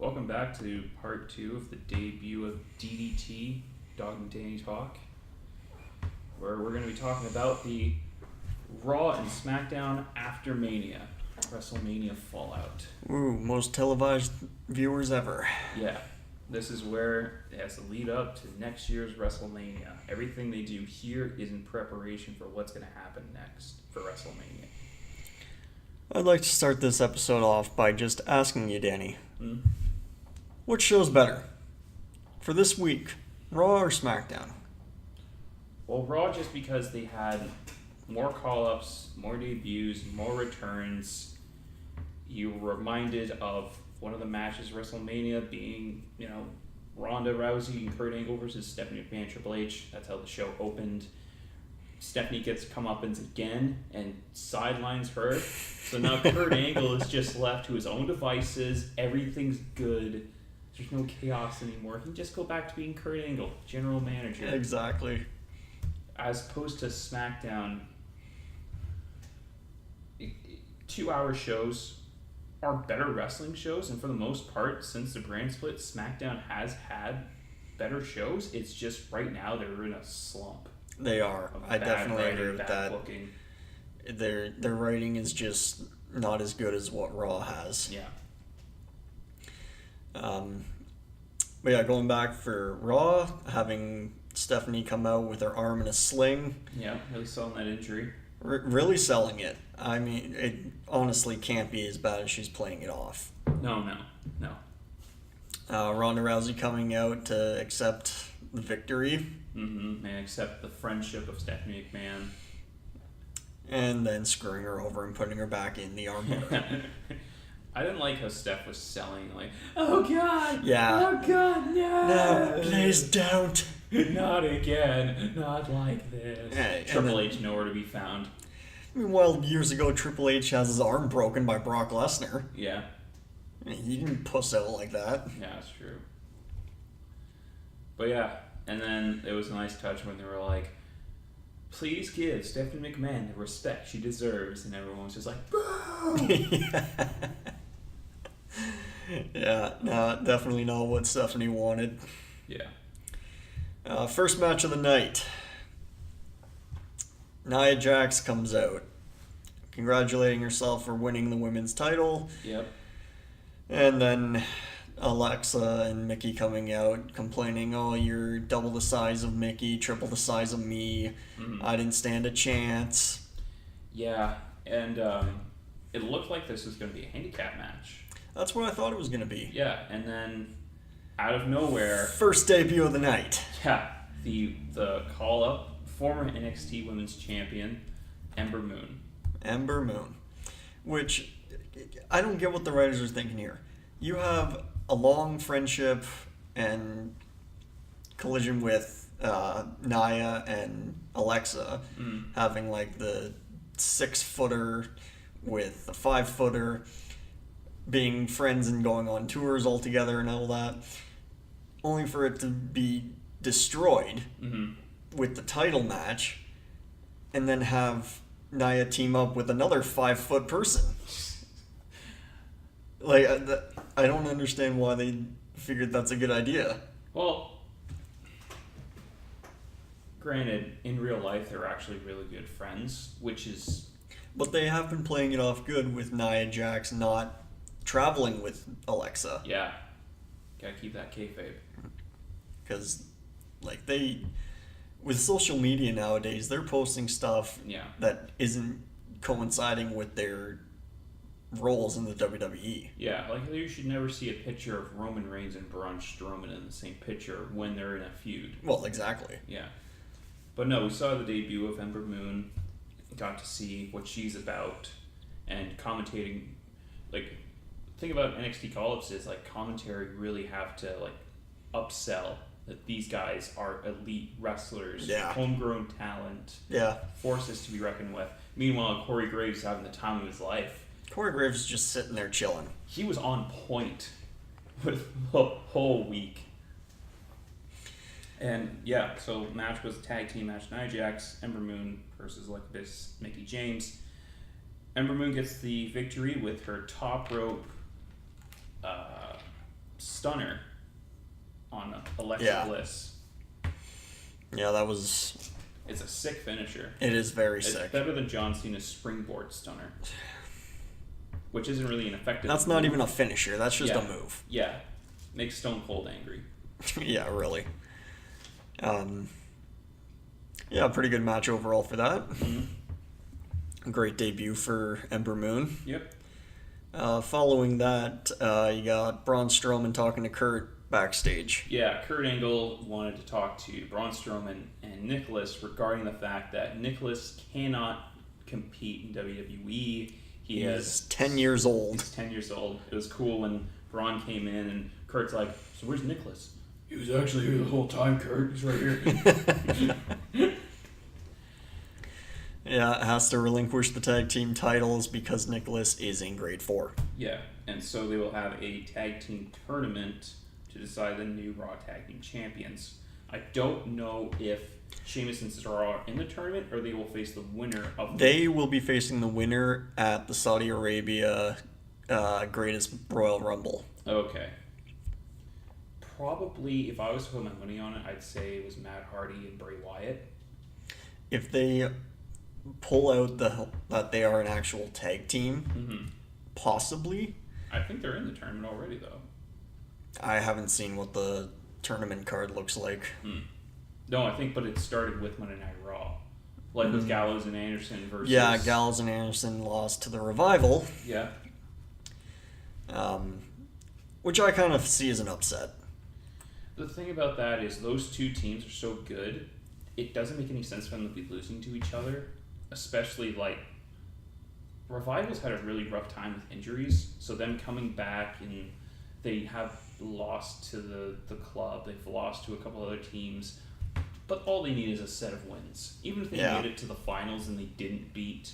Welcome back to part 2 of the debut of DDT, Dog and Danny Talk, where we're going to be talking about the Raw and SmackDown after Mania, WrestleMania Fallout. Ooh, most televised viewers ever. Yeah, this is where it has to lead up to next year's WrestleMania. Everything they do here is in preparation for what's going to happen next for WrestleMania. I'd like to start this episode off by just asking you, Danny. Hmm? What show's better? For this week, Raw or SmackDown? Well, Raw just because they had more call-ups, more debuts, more returns. You were reminded of one of the matches WrestleMania being, Ronda Rousey and Kurt Angle versus Stephanie McMahon, Triple H. That's how the show opened. Stephanie gets comeuppance again and sidelines her. So now Kurt Angle is just left to his own devices. Everything's good. There's no chaos anymore. He can just go back to being Kurt Angle, general manager. Exactly. As opposed to SmackDown, 2-hour shows are better wrestling shows, and for the most part, since the brand split, SmackDown has had better shows. It's just right now they're in a slump. They are. I definitely agree with that. Booking. Their writing is just not as good as what Raw has. Yeah. But yeah, going back for Raw, having Stephanie come out with her arm in a sling. Yeah, really selling that injury. Really selling it. I mean, it honestly can't be as bad as she's playing it off. No. Ronda Rousey coming out to accept the victory. Mm-hmm. And accept the friendship of Stephanie McMahon. And then screwing her over and putting her back in the armbar. I didn't like how Steph was selling, like, oh God! Yeah. Oh God, no! No, please don't. Not again. Not like this. Yeah, Triple H nowhere to be found. Meanwhile, years ago, Triple H has his arm broken by Brock Lesnar. Yeah. He didn't puss out like that. Yeah, that's true. But yeah, and then it was a nice touch when they were like, please give Stephanie McMahon the respect she deserves, and everyone was just like, boo! Yeah, no, definitely not what Stephanie wanted. Yeah. First match of the night. Nia Jax comes out, congratulating herself for winning the women's title. Yep. And then Alexa and Mickey coming out, complaining, oh, you're double the size of Mickey, triple the size of me. Mm-hmm. I didn't stand a chance. Yeah, and it looked like this was going to be a handicap match. That's what I thought it was going to be. Yeah, and then out of nowhere... First debut of the night. Yeah, the call-up, former NXT Women's Champion, Ember Moon. Ember Moon. Which, I don't get what the writers are thinking here. You have a long friendship and collision with Nia and Alexa, having like the 6-footer with the 5-footer, being friends and going on tours all together and all that, only for it to be destroyed with the title match, and then have Nia team up with another 5-foot person. Like, I don't understand why they figured that's a good idea. Well, granted, in real life, they're actually really good friends, which is... But they have been playing it off good with Nia Jax not traveling with Alexa. Yeah. Gotta keep that kayfabe. Because, like, with social media nowadays, they're posting stuff that isn't coinciding with their roles in the WWE. Yeah, like you should never see a picture of Roman Reigns and Braun Strowman in the same picture when they're in a feud. Well, exactly. Yeah. But no, we saw the debut of Ember Moon, got to see what she's about, and commentating, like, thing about NXT call-ups is, like, commentary really have to, like, upsell that these guys are elite wrestlers, homegrown talent, forces to be reckoned with. Meanwhile, Corey Graves is having the time of his life. Corey Graves is just sitting there chilling. He was on point with the whole week. And yeah, so match was a tag team match. Nia Jax, Ember Moon versus Alexis Mickey James. Ember Moon gets the victory with her top rope stunner on Alexa Bliss. Yeah, that was... It's a sick finisher. It is very it's sick. Better than John Cena's springboard stunner. Which isn't really an effective That's move. not even a finisher. That's just a move. Yeah. Makes Stone Cold angry. Yeah, really. Yeah, pretty good match overall for that. Mm-hmm. Great debut for Ember Moon. Yep. Following that, you got Braun Strowman talking to Kurt backstage. Yeah, Kurt Angle wanted to talk to Braun Strowman and Nicholas regarding the fact that Nicholas cannot compete in WWE. He's 10 years old. He's 10 years old. It was cool when Braun came in and Kurt's like, so where's Nicholas? He was actually here the whole time, Kurt. He's right here. Yeah, has to relinquish the tag team titles because Nicholas is in grade 4. Yeah, and so they will have a tag team tournament to decide the new Raw Tag Team Champions. I don't know if Sheamus and Cesaro are in the tournament or they will face the winner of the... They will be facing the winner at the Saudi Arabia Greatest Royal Rumble. Okay. Probably, if I was to put my money on it, I'd say it was Matt Hardy and Bray Wyatt. If they pull out that they are an actual tag team, possibly. I think they're in the tournament already, though. I haven't seen what the tournament card looks like. No, I think, but it started with Monday Night Raw. Like with Gallows and Anderson versus... Yeah, Gallows and Anderson lost to the Revival. Yeah. Which I kind of see as an upset. The thing about that is those two teams are so good, it doesn't make any sense for them to be losing to each other. Especially, like, Revival's had a really rough time with injuries, so them coming back and they have lost to the club, they've lost to a couple other teams, but all they need is a set of wins. Even if they made it to the finals and they didn't beat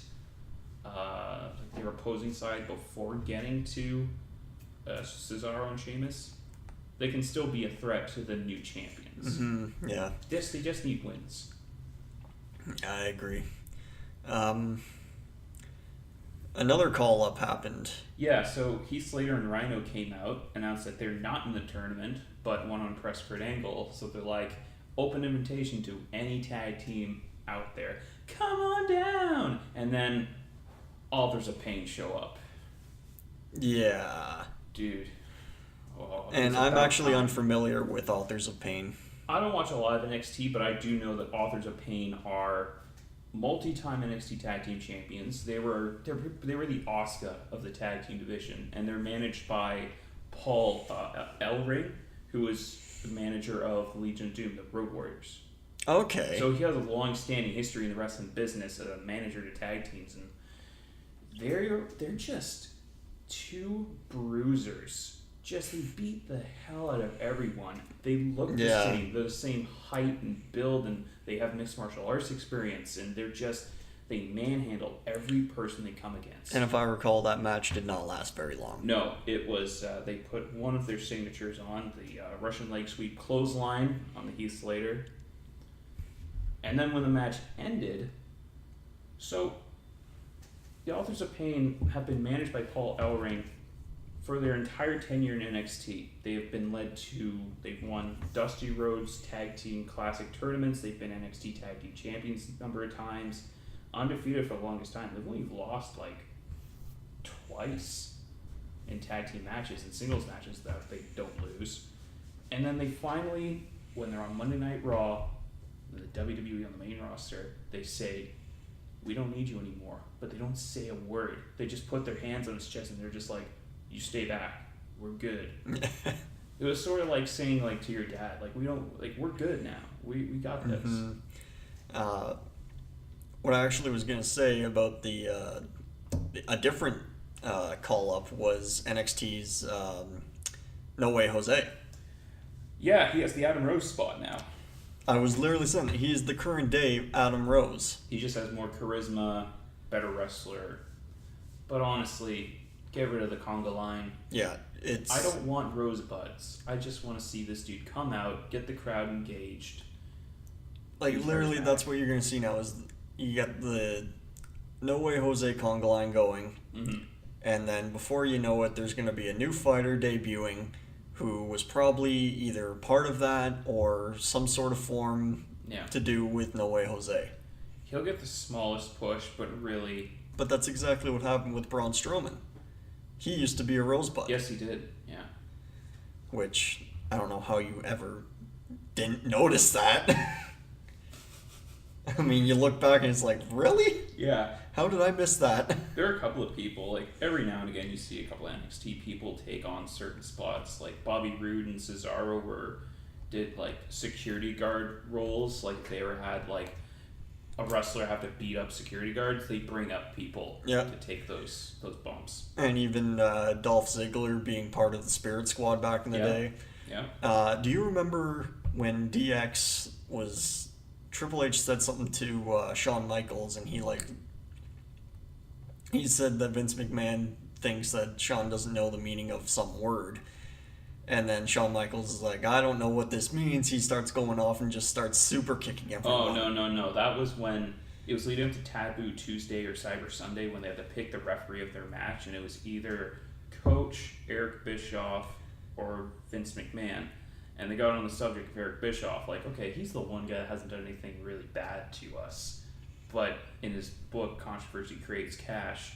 their opposing side before getting to Cesaro and Sheamus, they can still be a threat to the new champions. Mm-hmm. Yeah. They just need wins. I agree. Another call-up happened. Yeah, so Heath Slater and Rhino came out, announced that they're not in the tournament, but want to impress Kurt Angle. So they're like, open invitation to any tag team out there. Come on down! And then Authors of Pain show up. Yeah. Dude. Oh, and I'm actually unfamiliar with Authors of Pain. I don't watch a lot of NXT, but I do know that Authors of Pain are multi-time NXT Tag Team Champions. They were the Asuka of the tag team division, and they're managed by Paul Ellering, who is the manager of the Legion of Doom, the Road Warriors. Okay. So he has a long-standing history in the wrestling business as a manager to tag teams, and they're just two bruisers. They beat the hell out of everyone. They look the same. They're the same height and build, and they have mixed martial arts experience, and they manhandle every person they come against. And if I recall, that match did not last very long. No, it was, they put one of their signatures on, the Russian leg sweep clothesline on the Heath Slater. And then when the match ended, so the Authors of Pain have been managed by Paul Ellering for their entire tenure in NXT. They've won Dusty Rhodes Tag Team Classic tournaments. They've been NXT Tag Team Champions a number of times. Undefeated for the longest time. They've only lost like twice in tag team matches and singles matches that they don't lose. And then they finally, when they're on Monday Night Raw, the WWE on the main roster, they say, we don't need you anymore. But they don't say a word. They just put their hands on his chest and they're just like, you stay back. We're good. It was sort of like saying like to your dad, like we're good now. We got this. Mm-hmm. What I actually was gonna say about a different call up was NXT's No Way Jose. Yeah, he has the Adam Rose spot now. I was literally saying that he is the current day Adam Rose. He just has more charisma, better wrestler. But honestly, get rid of the conga line. Yeah, I don't want rosebuds. I just want to see this dude come out, get the crowd engaged. Like, literally, that's what you're going to see now is you get the No Way Jose conga line going. Mm-hmm. And then before you know it, there's going to be a new fighter debuting who was probably either part of that or some sort of form to do with No Way Jose. He'll get the smallest push, but really... But that's exactly what happened with Braun Strowman. He used to be a Rosebud. Yes, he did, yeah. Which, I don't know how you ever didn't notice that. I mean, you look back and it's like, really? Yeah. How did I miss that? There are a couple of people, like, every now and again you see a couple of NXT people take on certain spots, like Bobby Roode and Cesaro did, like, security guard roles, like, if they ever had, like, a wrestler have to beat up security guards, they bring up people to take those bumps. And even Dolph Ziggler being part of the Spirit Squad back in the day. Yeah. Do you remember when DX was... Triple H said something to Shawn Michaels, and he said that Vince McMahon thinks that Shawn doesn't know the meaning of some word. And then Shawn Michaels is like, I don't know what this means. He starts going off and just starts super kicking everyone. Oh, no. That was when it was leading up to Taboo Tuesday or Cyber Sunday when they had to pick the referee of their match, and it was either Coach Eric Bischoff or Vince McMahon. And they got on the subject of Eric Bischoff, like, okay, he's the one guy that hasn't done anything really bad to us. But in his book, Controversy Creates Cash,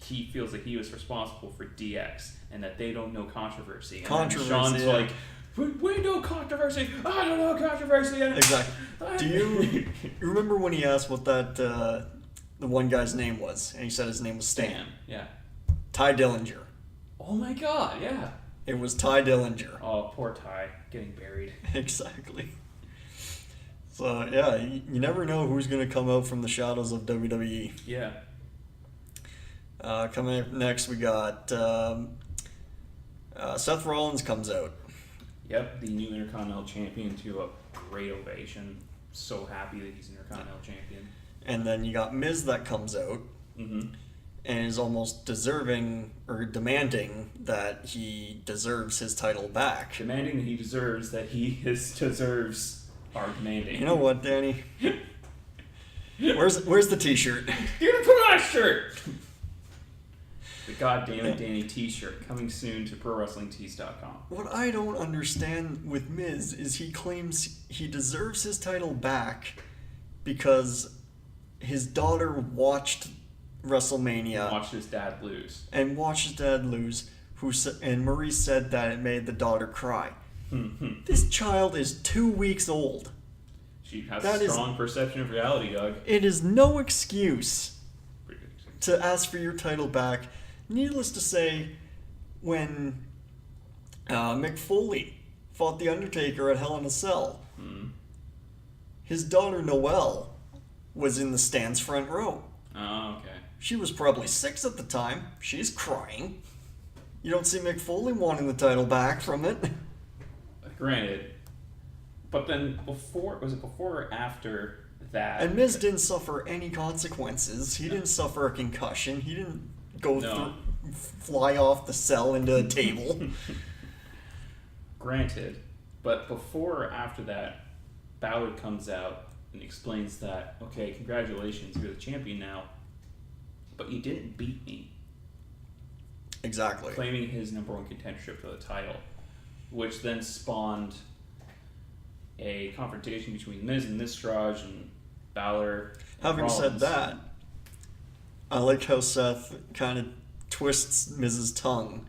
he feels like he was responsible for DX and that they don't know controversy. And Sean's like, we know controversy. I don't know controversy. Exactly. Do you remember when he asked what that the one guy's name was? And he said his name was Stan. Yeah. Ty Dillinger. Oh my God, yeah. It was Ty Dillinger. Oh, poor Ty. Getting buried. Exactly. So, yeah, you never know who's going to come out from the shadows of WWE. Yeah. Coming up next, we got Seth Rollins comes out. Yep, the new Intercontinental Champion to a great ovation. So happy that he's Intercontinental Champion. And then you got Miz that comes out. Mm-hmm. And is almost deserving or demanding that he deserves his title back. Demanding that he deserves deserves our demanding. You know what, Danny? Where's the t-shirt? You're gonna put on a shirt! The goddamn it, Danny t-shirt coming soon to ProWrestlingTees.com. What I don't understand with Miz is he claims he deserves his title back because his daughter watched WrestleMania. Watched his dad lose. And and Marie said that it made the daughter cry. This child is 2 weeks old. She has a strong perception of reality, Doug. It is no excuse to ask for your title back. Needless to say, when Mick Foley fought The Undertaker at Hell in a Cell, his daughter Noelle was in the stands front row. Oh, okay. She was probably 6 at the time. She's crying. You don't see Mick Foley wanting the title back from it. Granted. But then before or after that? And Miz didn't suffer any consequences. He didn't suffer a concussion. He didn't fly off the cell into a table. Granted. But before or after that, Ballard comes out and explains that, okay, congratulations, you're the champion now, but you didn't beat me. Exactly. Claiming his number one contendership for the title, which then spawned a confrontation between Miz and Mistraj and Balor. Having said that, I like how Seth kind of twists Miz's tongue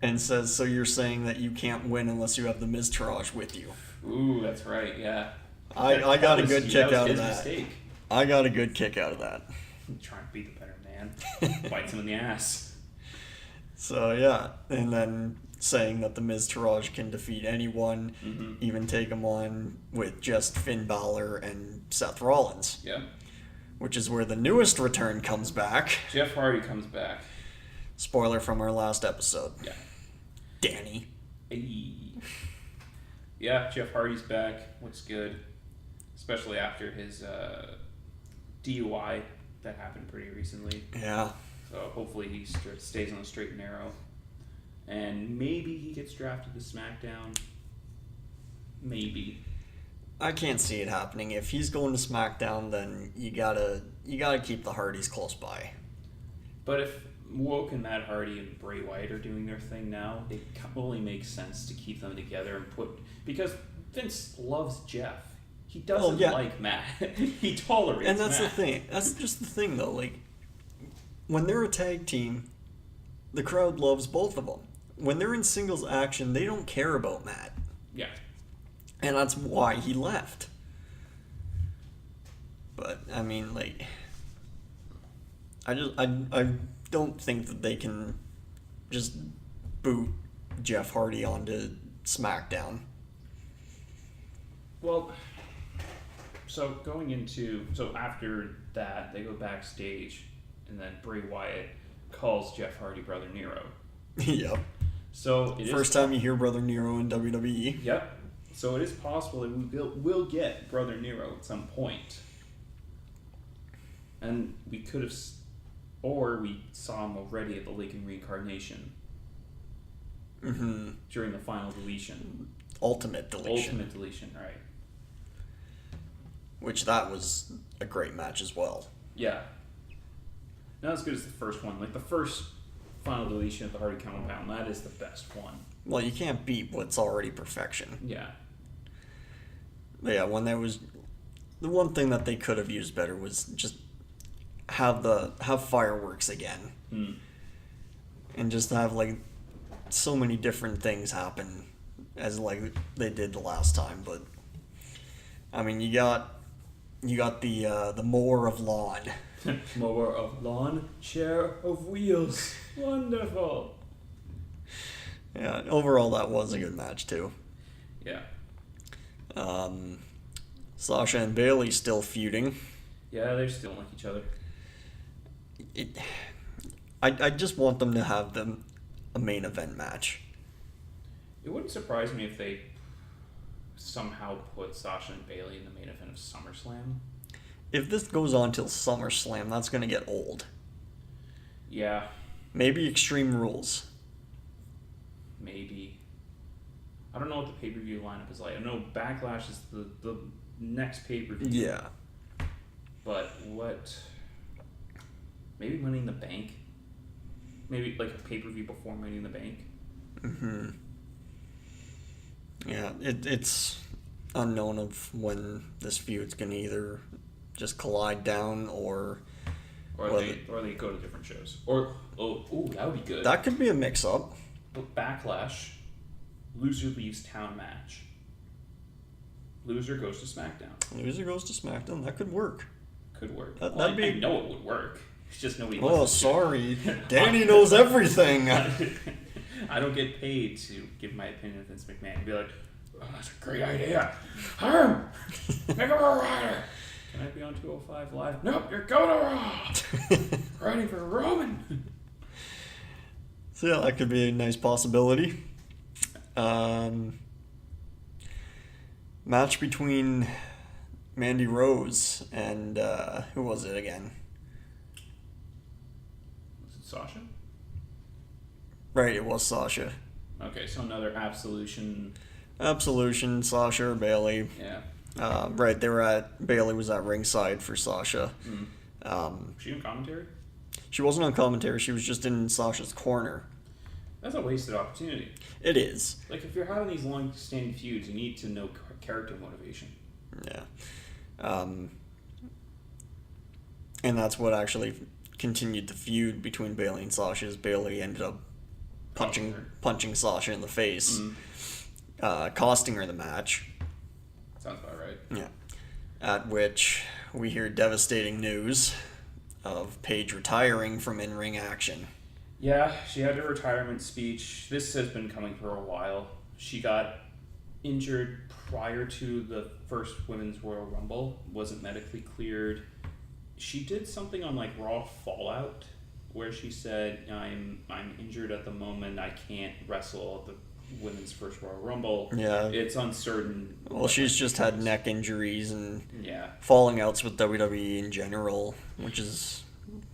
and says, so you're saying that you can't win unless you have the Mistraj with you. Ooh, that's right, yeah. I got a good kick out of that. Mistake. I got a good kick out of that. Trying to beat the better man. Bites him in the ass. So, yeah. And then saying that the Miz-Taraj can defeat anyone, even take him on with just Finn Balor and Seth Rollins. Yeah. Which is where the newest return comes back. Jeff Hardy comes back. Spoiler from our last episode. Yeah. Danny. Hey. Yeah, Jeff Hardy's back. Looks good. Especially after his DUI that happened pretty recently. Yeah. So hopefully he stays on the straight and narrow. And maybe he gets drafted to SmackDown. Maybe. I can't see it happening. If he's going to SmackDown, then you gotta keep the Hardys close by. But if Woke and Matt Hardy and Bray Wyatt are doing their thing now, it only makes sense to keep them together and because Vince loves Jeff. He doesn't like Matt. He tolerates And that's Matt. the thing. That's just the thing, though. Like, when they're a tag team, the crowd loves both of them. When they're in singles action, they don't care about Matt. Yeah. And that's why he left. But, I mean, like, I don't think that they can just boot Jeff Hardy onto SmackDown. Well, so after that, they go backstage, and then Bray Wyatt calls Jeff Hardy Brother Nero. Yep. So First time you hear Brother Nero in WWE. Yep. So it is possible that we'll get Brother Nero at some point. And we could have, or we saw him already at the Lake and Reincarnation. Mm-hmm. During the final deletion. Ultimate deletion. Ultimate deletion, right. Which that was a great match as well. Yeah. Not as good as the first one. Like the first final deletion of the Hardy Compound, that is the best one. Well, you can't beat what's already perfection. Yeah. But yeah, when there was the one thing that they could have used better was just have fireworks again. And just have like so many different things happen as like they did the last time. But I mean, you got the mower of lawn. Mower of lawn, chair of wheels. Wonderful. Yeah, overall that was a good match too. Yeah. Sasha and Bayley still feuding. Yeah, they still like each other. I just want them to have a main event match. It wouldn't surprise me if they somehow put Sasha and Bayley in the main event of SummerSlam. If this goes on till SummerSlam, that's going to get old. Yeah. Maybe Extreme Rules. Maybe. I don't know what the pay-per-view lineup is like. I know Backlash is the next pay-per-view. Yeah. But what... Maybe Money in the Bank? Maybe like a pay-per-view before Money in the Bank? Mm-hmm. Yeah, it's unknown of when this feud's going to either just collide down or they go to different shows. Or, that would be good. That could be a mix-up. Backlash, loser leaves town match. Loser goes to SmackDown. Loser goes to SmackDown. That could work. Could work. That'd I be... know it would work. It's just nobody Oh, wants to sorry. Danny knows everything. I don't get paid to give my opinion of Vince McMahon and be like, oh, that's a great idea. Hire him. Make him a writer. Can I be on 205 Live? Nope, you're going to Raw. Writing for Roman. So yeah, that could be a nice possibility. Match between Mandy Rose and who was it again? Was it Sasha? Right, it was Sasha. Okay, so another Absolution. Absolution, Sasha or Bayley. Yeah. Right, Bayley was at ringside for Sasha. Was she in commentary? She wasn't on commentary, she was just in Sasha's corner. That's a wasted opportunity. It is. Like, if you're having these long-standing feuds, you need to know character motivation. Yeah. And that's what actually continued the feud between Bayley and Sasha, as Bayley ended up punching Sasha in the face, costing her the match. Sounds about right. Yeah. At which we hear devastating news of Paige retiring from in-ring action. Yeah, she had her retirement speech. This has been coming for a while. She got injured prior to the first Women's Royal Rumble, wasn't medically cleared. She did something on like Raw Fallout where she said, I'm injured at the moment, I can't wrestle at the Women's first Royal Rumble. Yeah. It's uncertain. Well, she's just had neck injuries and yeah, falling outs with WWE in general, which is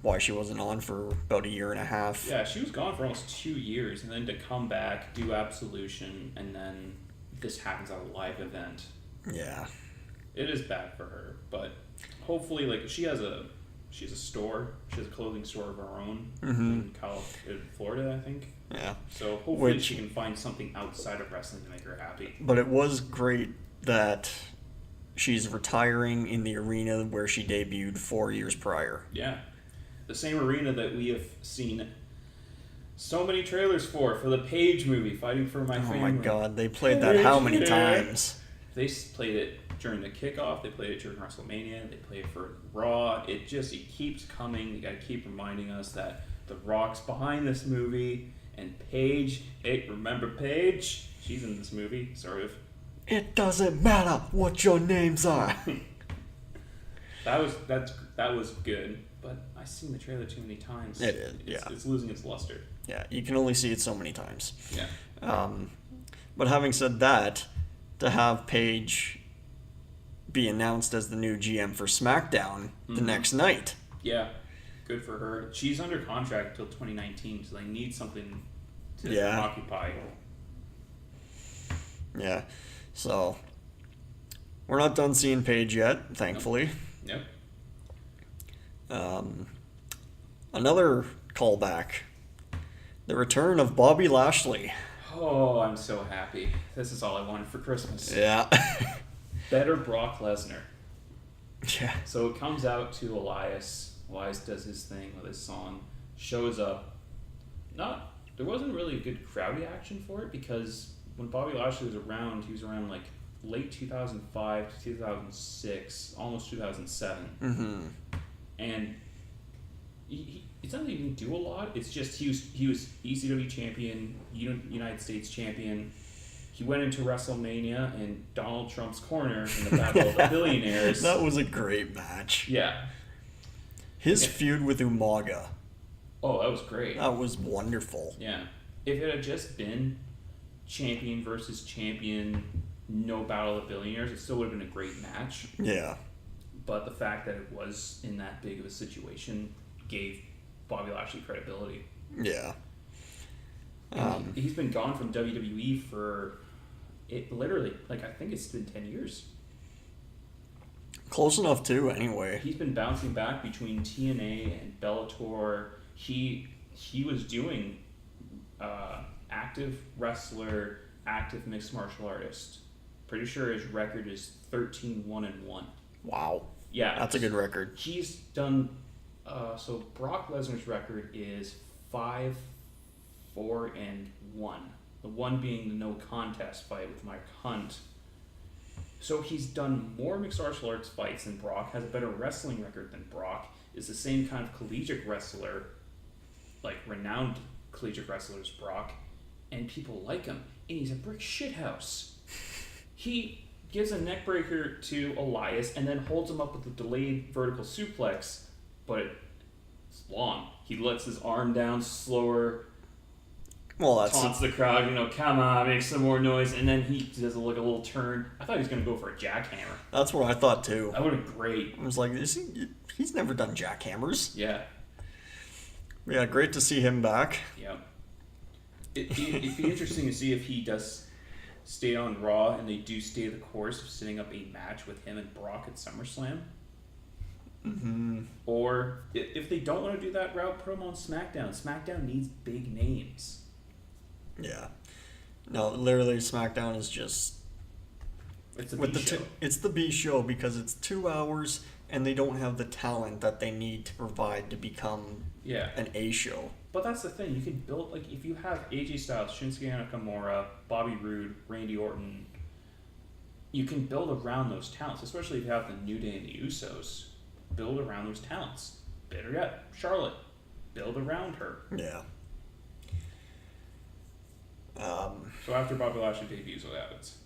why she wasn't on for about a year and a half. Yeah, she was gone for almost 2 years, and then to come back, do Absolution, and then this happens at a live event. Yeah. It is bad for her, but hopefully, like, she has a She has a store. She has a clothing store of her own in Florida, I think. Yeah. So hopefully she can find something outside of wrestling to make her happy. But it was great that she's retiring in the arena where she debuted 4 years prior. Yeah. The same arena that we have seen so many trailers for the Paige movie, Fighting for My Family. Oh my God, they played that how many times? They played it during the kickoff. They played it during WrestleMania. They played it for Raw. It keeps coming. You gotta keep reminding us that The Rock's behind this movie, and Paige. Hey, remember Paige? She's in this movie, sort of. It doesn't matter what your names are. That was good, but I've seen the trailer too many times. It is, yeah. It's losing its luster. Yeah, you can only see it so many times. Yeah. But having said that, to have Paige be announced as the new GM for SmackDown the next night. Yeah, good for her. She's under contract till 2019, so they need something to occupy. Yeah, so we're not done seeing Paige yet, thankfully. Yep. Another callback. The return of Bobby Lashley. Oh, I'm so happy. This is all I wanted for Christmas. Yeah. Better Brock Lesnar. Yeah. So it comes out to Elias. Elias does his thing with his song. Shows up. There wasn't really a good crowd reaction for it because when Bobby Lashley was around, he was around like late 2005 to 2006, almost 2007. Mm-hmm. And it's not that he didn't do a lot. It's just he was ECW champion, United States champion. He went into WrestleMania in Donald Trump's corner in the Battle of the Billionaires. That was a great match. Yeah. His feud with Umaga. Oh, that was great. That was wonderful. Yeah. If it had just been champion versus champion, no Battle of the Billionaires, it still would have been a great match. Yeah. But the fact that it was in that big of a situation gave Bobby Lashley credibility. Yeah. He's been gone from WWE for literally, I think it's been 10 years. Close enough too, anyway. He's been bouncing back between TNA and Bellator. He was doing active wrestler, active mixed martial artist. Pretty sure his record is 13-1-1. Wow. Yeah. That's a good record. He's done... so Brock Lesnar's record is 5-4-1. The one being the no contest fight with Mike Hunt. So he's done more mixed martial arts fights than Brock, has a better wrestling record than Brock, is the same kind of collegiate wrestler, like renowned collegiate wrestler as Brock, and people like him, and he's a brick shithouse. He gives a neckbreaker to Elias and then holds him up with a delayed vertical suplex, but it's long. He lets his arm down slower, taunts the crowd, come on, make some more noise, and then he does a little turn. I thought he was going to go for a jackhammer. That's what I thought too. That would have been great. I was like, he's never done jackhammers. Yeah. Yeah, great to see him back. Yeah. It'd be interesting to see if he does stay on Raw and they do stay the course of setting up a match with him and Brock at SummerSlam. Mm-hmm. Or if they don't want to do that route, put him on SmackDown. SmackDown needs big names. Yeah. No, literally SmackDown is just... It's a B show. It's the B show because it's 2 hours and they don't have the talent that they need to provide to become an A show. But that's the thing. You can build, if you have AJ Styles, Shinsuke Nakamura, Bobby Roode, Randy Orton, you can build around those talents, especially if you have the New Day and the Usos. Build around those talents. Better yet, Charlotte. Build around her. Yeah. So after Bobby Lashley debuts, what happens?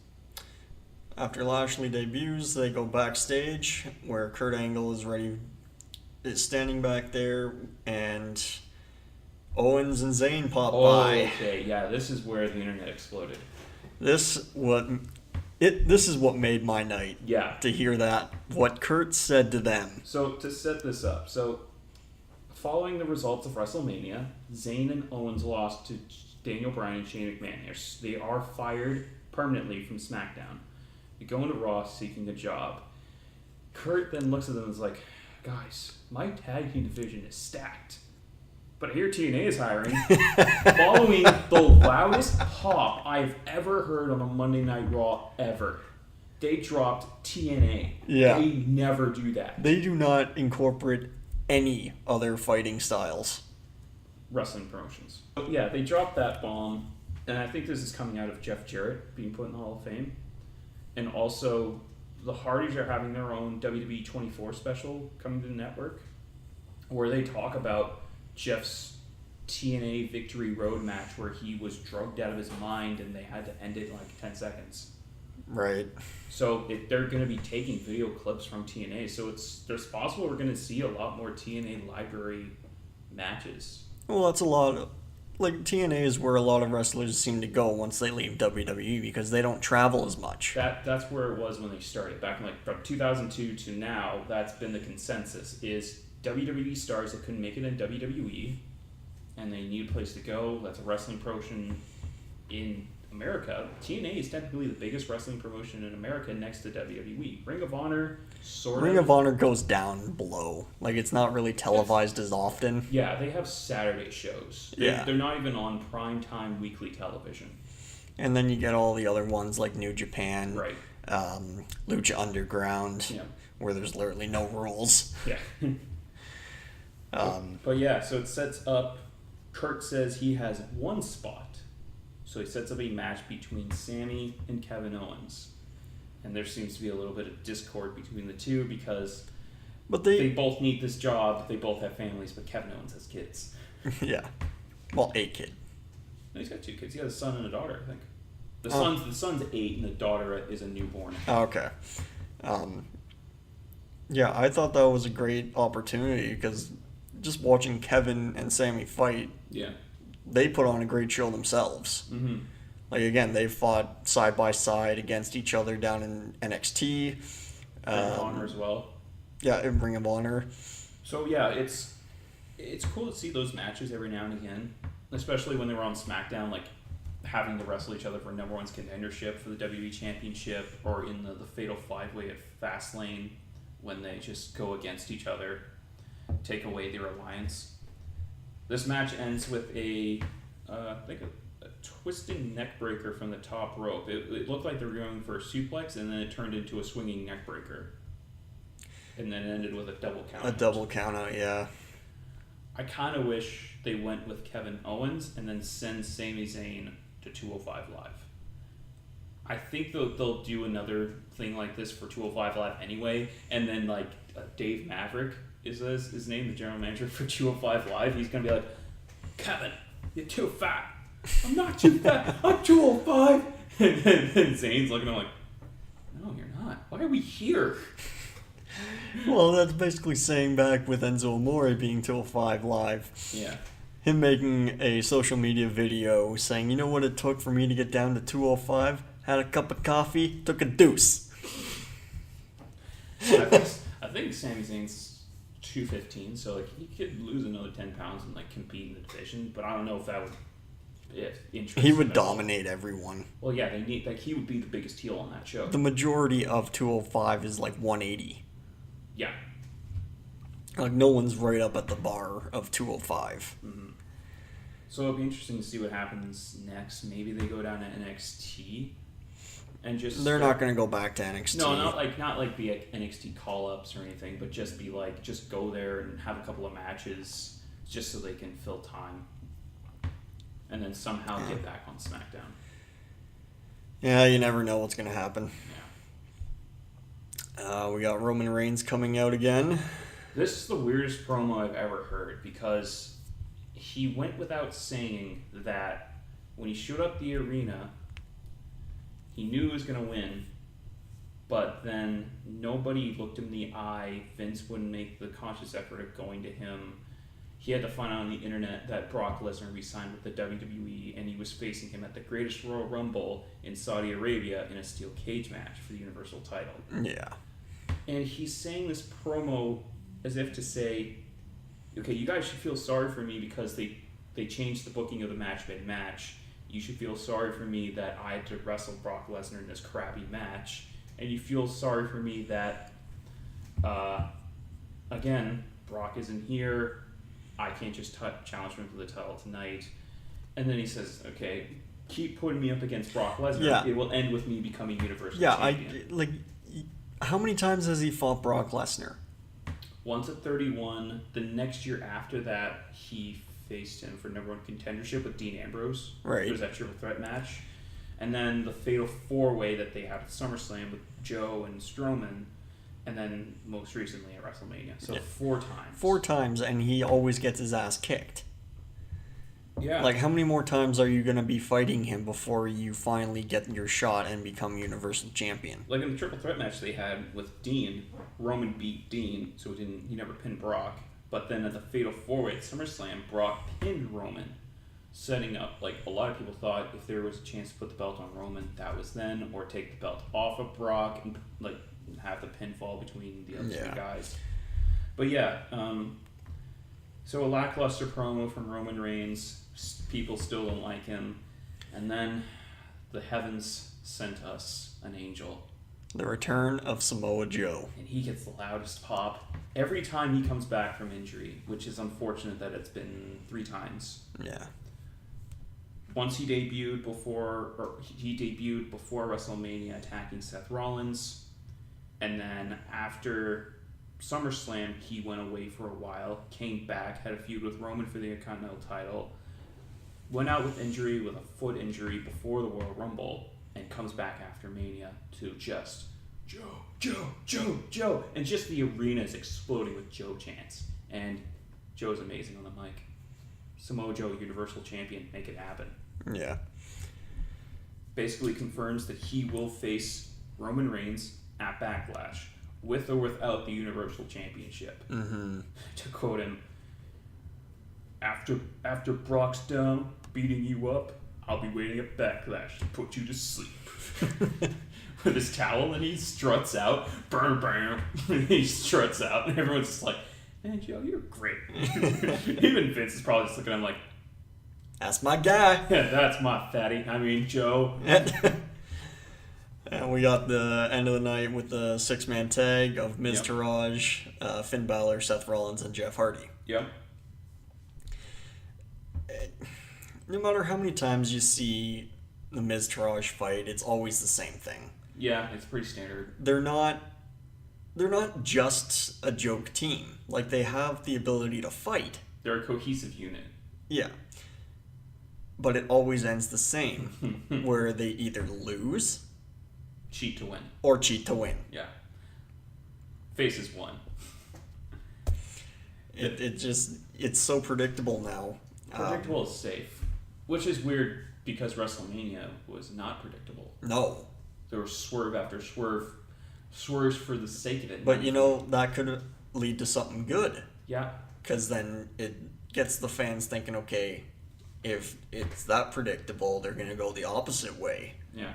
After Lashley debuts, they go backstage where Kurt Angle is standing back there, and Owens and Zayn pop by. Okay, yeah, this is where the internet exploded. This is what made my night. Yeah. To hear that, what Kurt said to them. So to set this up, following the results of WrestleMania, Zayn and Owens lost to Daniel Bryan and Shane McMahon. They are fired permanently from SmackDown. They go into Raw seeking a job. Kurt then looks at them and is like, guys, my tag team division is stacked. But I hear TNA is hiring. Following the loudest pop I've ever heard on a Monday Night Raw ever. They dropped TNA. Yeah. They never do that. They do not incorporate any other fighting styles. Wrestling promotions. But yeah, they dropped that bomb. And I think this is coming out of Jeff Jarrett being put in the Hall of Fame. And also, the Hardys are having their own WWE 24 special coming to the network, where they talk about Jeff's TNA Victory Road match where he was drugged out of his mind and they had to end it in like 10 seconds. Right. So they're going to be taking video clips from TNA. So there's possible we're going to see a lot more TNA library matches. Well, that's a lot of... Like, TNA is where a lot of wrestlers seem to go once they leave WWE because they don't travel as much. That's where it was when they started. Back in like from 2002 to now, that's been the consensus, is WWE stars that couldn't make it in WWE and they need a place to go. That's a wrestling promotion in America. TNA is technically the biggest wrestling promotion in America next to WWE. Ring of Honor, Ring of Honor goes down below. Like, it's not really televised as often. Yeah, they have Saturday shows. They're not even on primetime weekly television. And then you get all the other ones like New Japan, right? Lucha Underground, yeah, where there's literally no rules. Yeah. But yeah, so it sets up, Kurt says he has one spot. So he sets up a match between Sammy and Kevin Owens. And there seems to be a little bit of discord between the two because they both need this job, they both have families, but Kevin Owens has kids. Yeah. Well, a kid. No, he's got 2 kids. He has a son and a daughter, I think. The son's 8 and the daughter is a newborn. Okay. Yeah, I thought that was a great opportunity because just watching Kevin and Sammy fight, yeah, they put on a great show themselves. Mm-hmm. Like, again, they fought side by side against each other down in NXT. Ring of Honor as well. Yeah, in Ring of Honor. So yeah, it's cool to see those matches every now and again, especially when they were on SmackDown, like having to wrestle each other for number one's contendership for the WWE Championship, or in the Fatal 5-Way at Fastlane when they just go against each other, take away their alliance. This match ends with a twisting neck breaker from the top rope. It looked like they were going for a suplex, and then it turned into a swinging neck breaker. And then it ended with a double count. A double count out, yeah. I kind of wish they went with Kevin Owens and then send Sami Zayn to 205 Live. I think they'll do another thing like this for 205 Live anyway, and then like Dave Maverick is his name, the general manager for 205 Live. He's going to be like, Kevin, you're too fat. I'm not too fat. I'm 205. And then Zayn's looking at him like, no, you're not. Why are we here? Well, that's basically saying back with Enzo Amore being 205 Live. Yeah. Him making a social media video saying, you know what it took for me to get down to 205? Had a cup of coffee, took a deuce. I think Sami Zayn's 215, so like he could lose another 10 pounds and like compete in the division, but I don't know if that would interest He would him dominate everyone. Well, yeah, they need he would be the biggest heel on that show. The majority of 205 is like 180. Yeah. Like, no one's right up at the bar of 205. Mm-hmm. So it'll be interesting to see what happens next. Maybe they go down to NXT and just... They're not going to go back to NXT. No, not like be like NXT call-ups or anything, but just be like, just go there and have a couple of matches just so they can fill time. And then somehow get back on SmackDown. Yeah, you never know what's going to happen. Yeah. We got Roman Reigns coming out again. This is the weirdest promo I've ever heard because he went without saying that when he showed up the arena, he knew he was going to win, but then nobody looked him in the eye. Vince wouldn't make the conscious effort of going to him. He had to find out on the internet that Brock Lesnar re-signed with the WWE, and he was facing him at the Greatest Royal Rumble in Saudi Arabia in a steel cage match for the Universal title. Yeah. And he's saying this promo as if to say, okay, you guys should feel sorry for me because they changed the booking of the match mid-match. You should feel sorry for me that I had to wrestle Brock Lesnar in this crappy match. And you feel sorry for me that again, Brock isn't here. I can't just challenge him for the title tonight. And then he says, okay, keep putting me up against Brock Lesnar. Yeah. It will end with me becoming Universal Champion. How many times has he fought Brock Lesnar? Once at 31. The next year after that, he faced him for number 1 contendership with Dean Ambrose. Right. It was that triple threat match. And then the fatal 4-way that they had at SummerSlam with Joe and Strowman. And then most recently at WrestleMania. So 4 times. 4 times, and he always gets his ass kicked. Yeah. Like, how many more times are you going to be fighting him before you finally get your shot and become Universal Champion? Like in the triple threat match they had with Dean, Roman beat Dean, so he never pinned Brock. But then at the fatal 4-way at SummerSlam, Brock pinned Roman, setting up, like, a lot of people thought if there was a chance to put the belt on Roman, that was then, or take the belt off of Brock and, like, have the pinfall between the other 2 guys. But yeah, so a lackluster promo from Roman Reigns. People still don't like him. And then the heavens sent us an angel. The return of Samoa Joe. And he gets the loudest pop every time he comes back from injury, which is unfortunate that it's been 3 times. Yeah. Once he debuted before WrestleMania attacking Seth Rollins. And then after SummerSlam, he went away for a while, came back, had a feud with Roman for the Intercontinental title, went out with injury, with a foot injury before the Royal Rumble, and comes back after Mania to just Joe, Joe, Joe, Joe. And just the arena is exploding with Joe chants. And Joe's amazing on the mic. Samoa Joe, Universal Champion, make it happen. Yeah. Basically confirms that he will face Roman Reigns at Backlash, with or without the Universal Championship. Mm-hmm. To quote him, after Brock's done beating you up, I'll be waiting at Backlash to put you to sleep. With his towel, and he struts out. Burn, burn. He struts out, and everyone's just like, man, Joe, you're great. Even Vince is probably just looking at him like, that's my guy. Yeah, that's my fatty. I mean, Joe. And we got the end of the night with the 6-man tag of Miz Taraj, Finn Balor, Seth Rollins, and Jeff Hardy. Yep. No matter how many times you see the Miz Taraj fight, it's always the same thing. Yeah, it's pretty standard. They're not just a joke team. Like, they have the ability to fight. They're a cohesive unit. Yeah. But it always ends the same, where they either lose... cheat to win. Or cheat to win. Yeah. Faces won. It's so predictable now. Predictable is safe. Which is weird because WrestleMania was not predictable. No. There was swerve after swerve. Swerves for the sake of it. But that could lead to something good. Yeah. Because then it gets the fans thinking, okay, if it's that predictable, they're going to go the opposite way. Yeah.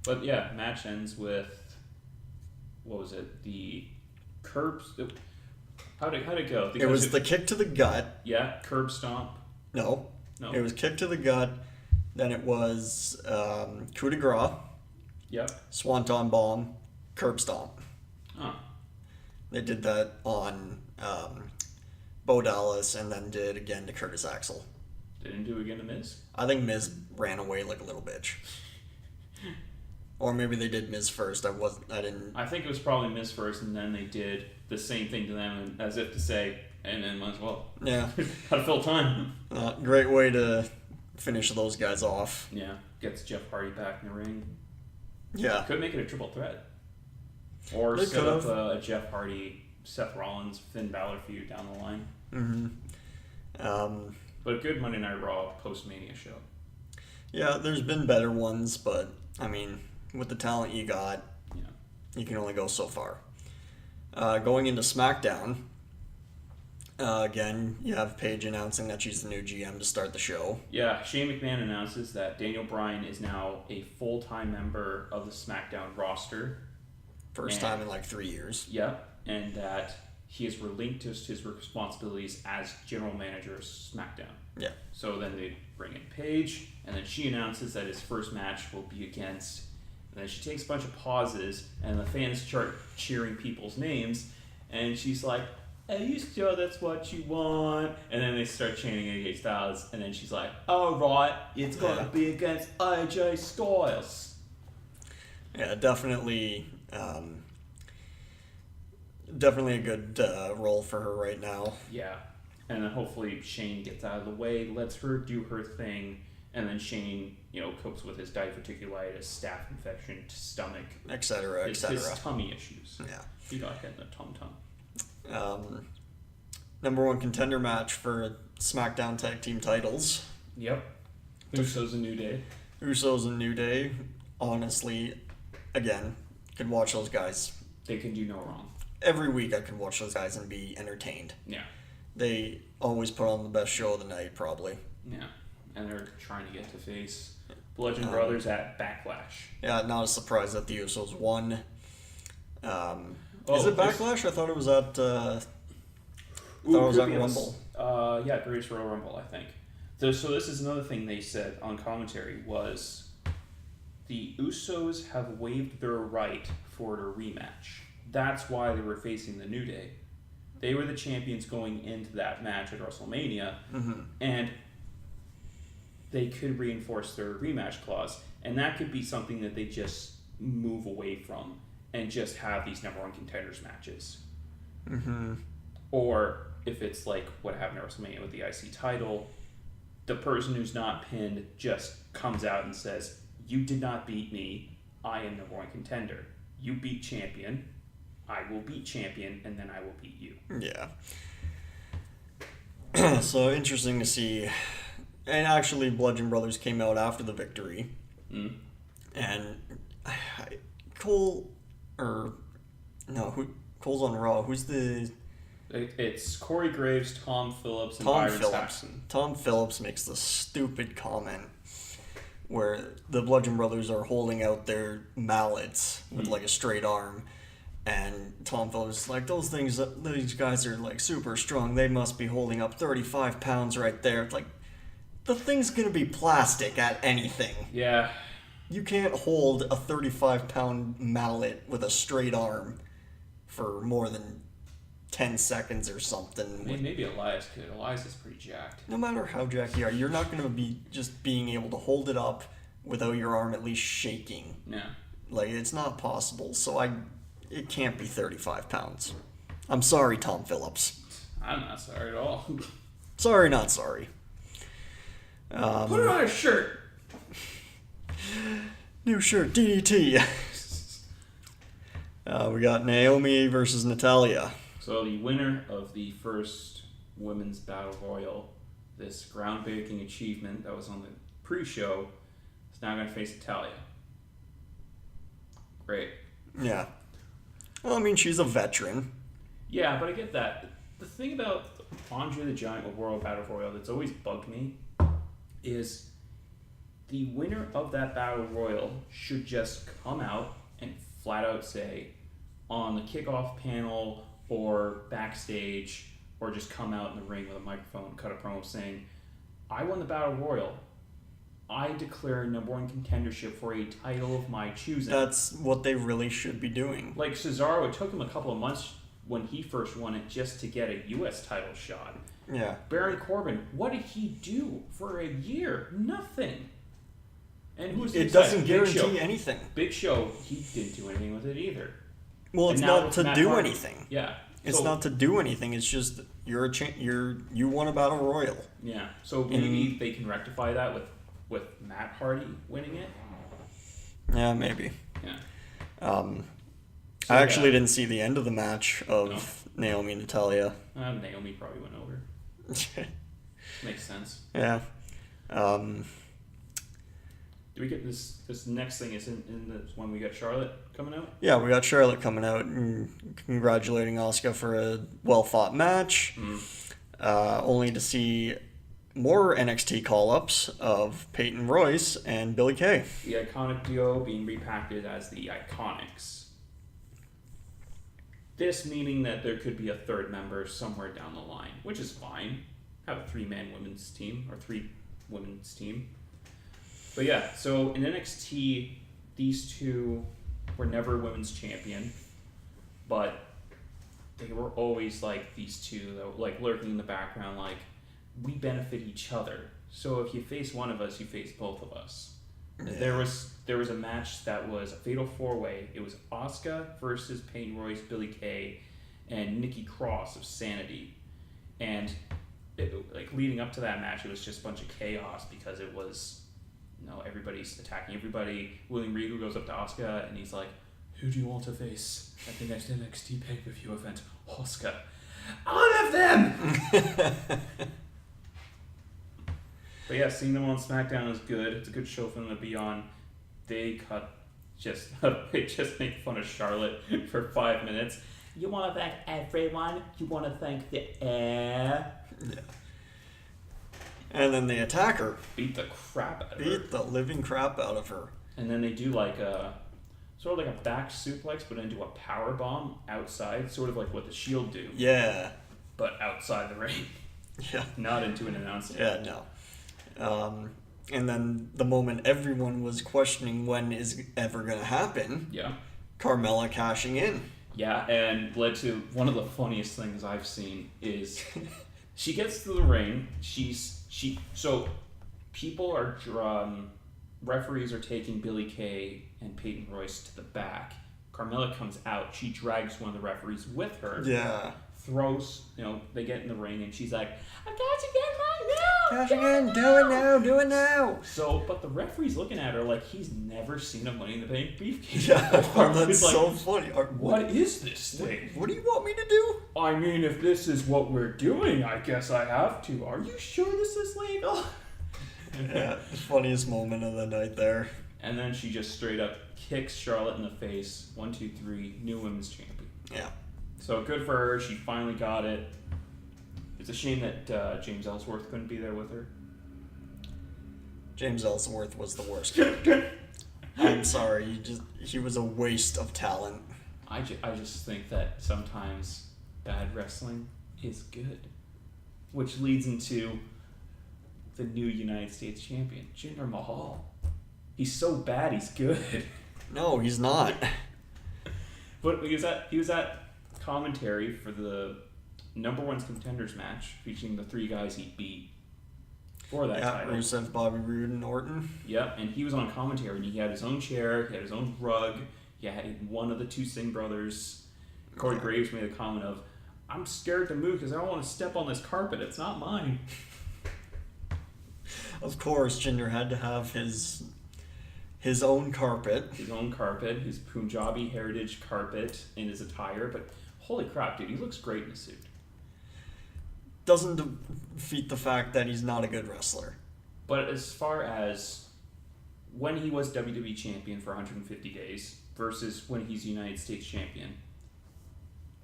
But yeah, match ends with, what was it? The curb... How'd it go? It was the kick to the gut. Yeah, curb stomp. No. It was kick to the gut. Then it was coup de grace. Yep. Swanton bomb. Curb stomp. Oh. They did that on Bo Dallas and then did again to Curtis Axel. They didn't do it again to Miz? I think Miz ran away like a little bitch. Or maybe they did Miz first. I didn't... I think it was probably Miz first, and then they did the same thing to them, as if to say, and then might as well. Yeah. Gotta fill time. Great way to finish those guys off. Yeah. Gets Jeff Hardy back in the ring. Yeah. Could make it a triple threat. Or They set up a Jeff Hardy, Seth Rollins, Finn Balor feud down the line. Mm-hmm. But a good Monday Night Raw post-Mania show. Yeah, there's been better ones, but, I mean, with the talent you got, you can only go so far. Going into SmackDown, again, you have Paige announcing that she's the new GM to start the show. Yeah, Shane McMahon announces that Daniel Bryan is now a full-time member of the SmackDown roster. First time in like 3 years. Yeah, and that he has relinquished his responsibilities as general manager of SmackDown. Yeah. So then they bring in Paige, and then she announces that his first match will be against... And then she takes a bunch of pauses, and the fans start cheering people's names, And she's like, are you sure that's what you want? And then they start chanting AJ Styles, and then she's like, alright, it's gonna be against AJ Styles. Yeah, definitely definitely a good role for her right now. Yeah. And then hopefully Shane gets out of the way, lets her do her thing, and then Shane, copes with his diverticulitis, staph infection, stomach, etc., etc. His tummy issues. Yeah. He got hit in the tum-tum. Number one contender match for SmackDown Tag Team titles. Yep. Usos and New Day. Usos and New Day. Honestly, again, could watch those guys. They can do no wrong. Every week I could watch those guys and be entertained. Yeah. They always put on the best show of the night, probably. Yeah. And they're trying to get to face Bludgeon Brothers at Backlash. Yeah, not a surprise that the Usos won. Is it Backlash? I thought it was at Rumble. Greatest Royal Rumble, I think. So this is another thing they said on commentary was the Usos have waived their right for a rematch. That's why they were facing the New Day. They were the champions going into that match at WrestleMania, and they could reinforce their rematch clause, and that could be something that they just move away from and just have these number one contenders matches. Or if it's like what happened at WrestleMania with the IC title, the person who's not pinned just comes out and says, you did not beat me, I am number one contender. You beat champion, I will beat champion, and then I will beat you. Yeah. So interesting to see. And actually, Bludgeon Brothers came out after the victory. And Cole's on Raw. Who's the... It's Corey Graves, Tom Phillips, and Byron Saxton. Tom Phillips makes the stupid comment where the Bludgeon Brothers are holding out their mallets with like a straight arm. And Tom Phillips is like, these guys are like super strong. They must be holding up 35 pounds right there. It's like, the thing's going to be plastic at anything. Yeah. You can't hold a 35-pound mallet with a straight arm for more than 10 seconds or something. Maybe Elias could. Elias is pretty jacked. No matter how jacked you are, you're not going to be just being able to hold it up without your arm at least shaking. Yeah. Like, it's not possible. So it can't be 35 pounds. I'm sorry, Tom Phillips. I'm not sorry at all. Sorry, not sorry. Put it on a shirt. New shirt, DDT. We got Naomi versus Natalya. So the winner of the first Women's Battle Royal, this groundbreaking achievement that was on the pre-show, is now going to face Natalya. Great. Yeah. Well, I mean, she's a veteran. Yeah, but I get that. The thing about Andre the Giant World Battle Royal that's always bugged me is the winner of that Battle Royal should just come out and flat out say on the kickoff panel or backstage or just come out in the ring with a microphone, cut a promo saying, I won the Battle Royal. I declare number one contendership for a title of my choosing. That's what they really should be doing. Like Cesaro, it took him a couple of months when he first won it just to get a U.S. title shot. Yeah. Baron Corbin, what did he do for a year? Nothing. And who's it doesn't guarantee anything. Big Show, he didn't do anything with it either. Well, it's not to do anything. Yeah. It's not to do anything. It's just you won a Battle Royal. Yeah. So maybe they can rectify that with Matt Hardy winning it. Yeah, maybe. Yeah. I actually didn't see the end of the match of Naomi and Natalya. Naomi probably went over. Makes sense. Yeah. Do we get this next thing is in this when we got Charlotte coming out? Yeah, we got Charlotte coming out and congratulating Asuka for a well-fought match. Only to see more NXT call-ups of Peyton Royce and Billie Kay. The Iconic duo being repackaged as the Iconics. This meaning that there could be a third member somewhere down the line, which is fine. Have a 3-man women's team or 3 women's team. But yeah, so in NXT, these two were never women's champion, but they were always like these two that were like lurking in the background, like we benefit each other. So if you face one of us, you face both of us. Yeah. There was a match that was a fatal 4-way. It was Asuka versus Peyton Royce, Billie Kay, and Nikki Cross of Sanity. And like leading up to that match, it was just a bunch of chaos because it was, everybody's attacking everybody. William Regal goes up to Asuka and he's like, "Who do you want to face at the next NXT pay-per-view event?" Asuka. All of them! But yeah, seeing them on SmackDown is good. It's a good show for them to be on. They just make fun of Charlotte for 5 minutes. You want to thank everyone. You want to thank the air. Yeah. And then they attack her. Beat the crap out of her. Beat the living crap out of her. And then they do like a sort of like a back suplex, but into a power bomb outside, sort of like what the Shield do. Yeah. But outside the ring. Yeah. Not into an announce table. Yeah, no. And then the moment everyone was questioning when is ever going to happen, Yeah. Carmella cashing in. Yeah, and led to one of the funniest things I've seen is she gets to the ring. So people are referees are taking Billie Kay and Peyton Royce to the back. Carmella comes out. She drags one of the referees with her. Yeah. Throws, they get in the ring, and she's like, "I'm cashing in right now! Cashing in! Do it now! So, but the referee's looking at her like he's never seen a Money in the Bank briefcase. Yeah, that's He's so like, funny. What is this thing? What do you want me to do? I mean, if this is what we're doing, I guess I have to. Are you sure this is legal? Yeah, the funniest moment of the night there. And then she just straight up kicks Charlotte in the face. 1, 2, 3, new women's champion. Yeah. So good for her. She finally got it. It's a shame that James Ellsworth couldn't be there with her. James Ellsworth was the worst. I'm sorry. He was a waste of talent. I just think that sometimes bad wrestling is good. Which leads into the new United States champion, Jinder Mahal. He's so bad, he's good. No, he's not. But he was at commentary for the number 1 contenders match, featuring the 3 guys he beat for that title. Rusev, Bobby Roode, and Orton. Yep, and he was on commentary, and he had his own chair, he had his own rug, he had one of the 2 Singh brothers. Corey Graves made a comment of, "I'm scared to move because I don't want to step on this carpet. It's not mine." Of course, Jinder had to have his own carpet. His own carpet, his Punjabi heritage carpet in his attire, but holy crap, dude, he looks great in a suit. Doesn't defeat the fact that he's not a good wrestler. But as far as when he was WWE champion for 150 days versus when he's United States champion,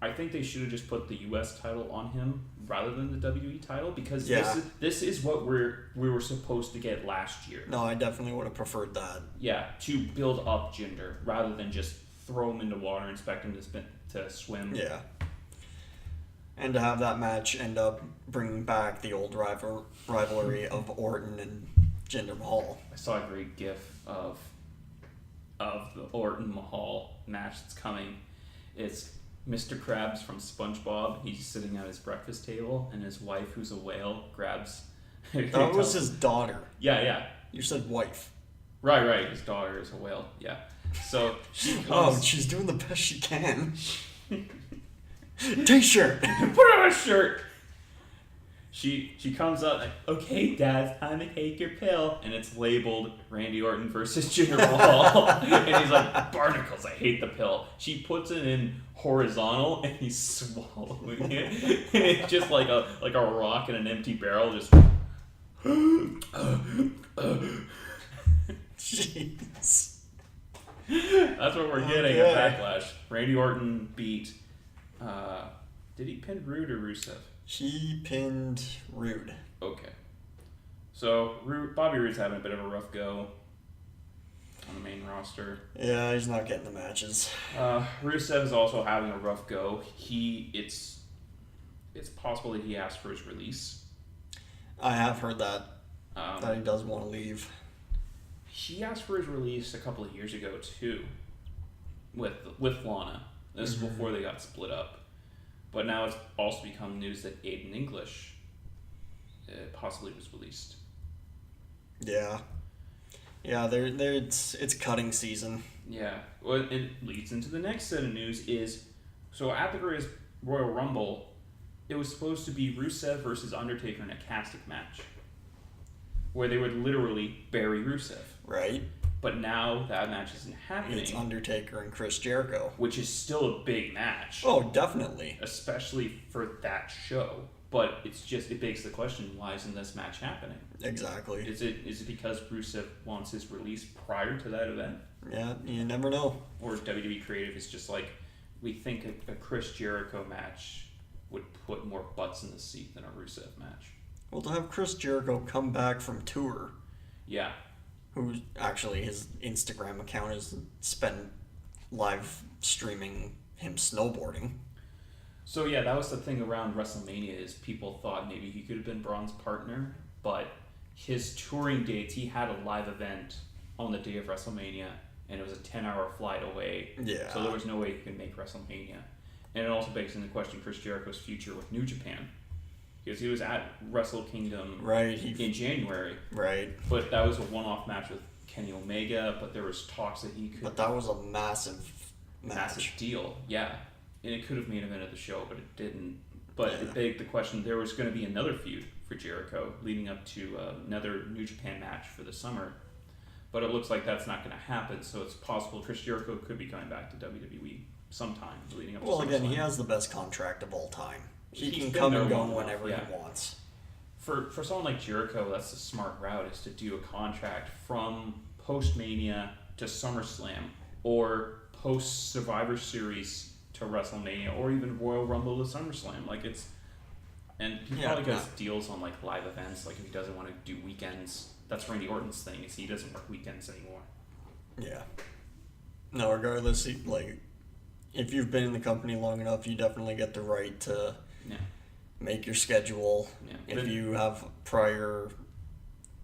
I think they should have just put the U.S. title on him rather than the WWE title, because this is what we were supposed to get last year. No, I definitely would have preferred that. Yeah, to build up Jinder rather than just throw him into water and expect him to swim. Yeah. And to have that match end up bringing back the old rivalry of Orton and Jinder Mahal. I saw a great gif of the Orton Mahal match that's coming. It's Mr. Krabs from SpongeBob. He's sitting at his breakfast table, and his wife, who's a whale, grabs... That was his daughter. Yeah. You said wife. Right. His daughter is a whale. Yeah. So she comes... Oh, she's doing the best she can. T-shirt. Put on a shirt. She comes up like, "Okay, Dad, time to take your pill," and it's labeled Randy Orton versus Jinder Mahal, and he's like, "Barnacles, I hate the pill." She puts it in horizontal, and he's swallowing it, and it's just like a rock in an empty barrel, just. Jeez. That's what we're getting at Backlash. Randy Orton beat. Did he pin Rude or Rusev? He pinned Rude. Okay. So, Bobby Roode's having a bit of a rough go on the main roster. Yeah, he's not getting the matches. Rusev is also having a rough go. It's possible that he asked for his release. I have heard that he does want to leave. He asked for his release a couple of years ago, too, with Lana. This is before they got split up. But now it's also become news that Aiden English possibly was released. Yeah. Yeah, it's cutting season. Yeah. Well, it leads into the next set of news is, so at the greatest Royal Rumble, it was supposed to be Rusev versus Undertaker in a casket match, where they would literally bury Rusev. Right. But now that match isn't happening. It's Undertaker and Chris Jericho. Which is still a big match. Oh, definitely. Especially for that show. But it begs the question, why isn't this match happening? Exactly. Is it because Rusev wants his release prior to that event? Yeah, you never know. Or WWE Creative is just like, we think a Chris Jericho match would put more butts in the seat than a Rusev match. Well, to have Chris Jericho come back from tour, Yeah. who actually his Instagram account is spent live streaming him snowboarding. So yeah, that was the thing around WrestleMania is people thought maybe he could have been Braun's partner, but his touring dates, he had a live event on the day of WrestleMania, and it was a 10-hour flight away. Yeah. So there was no way he could make WrestleMania. And it also begs into question Chris Jericho's future with New Japan. Because he was at Wrestle Kingdom in January. Right. But that was a one-off match with Kenny Omega, but there was talks that he could... But that was a massive match. Massive deal, yeah. And it could have main evented the show, but it didn't. But Yeah. it begged the question, there was going to be another feud for Jericho leading up to another New Japan match for the summer. But it looks like that's not going to happen, so it's possible Chris Jericho could be coming back to WWE sometime leading up to Well, again, SummerSlam. he has the best contract of all time. He He's can been come there and go long enough, whenever yeah. he wants. For someone like Jericho, that's the smart route, is to do a contract from post-Mania to SummerSlam, or post-Survivor Series to WrestleMania, or even Royal Rumble to SummerSlam. Like, it's... And he probably gets deals on, like, live events, like if he doesn't want to do weekends. That's Randy Orton's thing, is he doesn't work weekends anymore. Yeah. No, regardless, like, if you've been in the company long enough, you definitely get the right to make your schedule. Yeah. If you have prior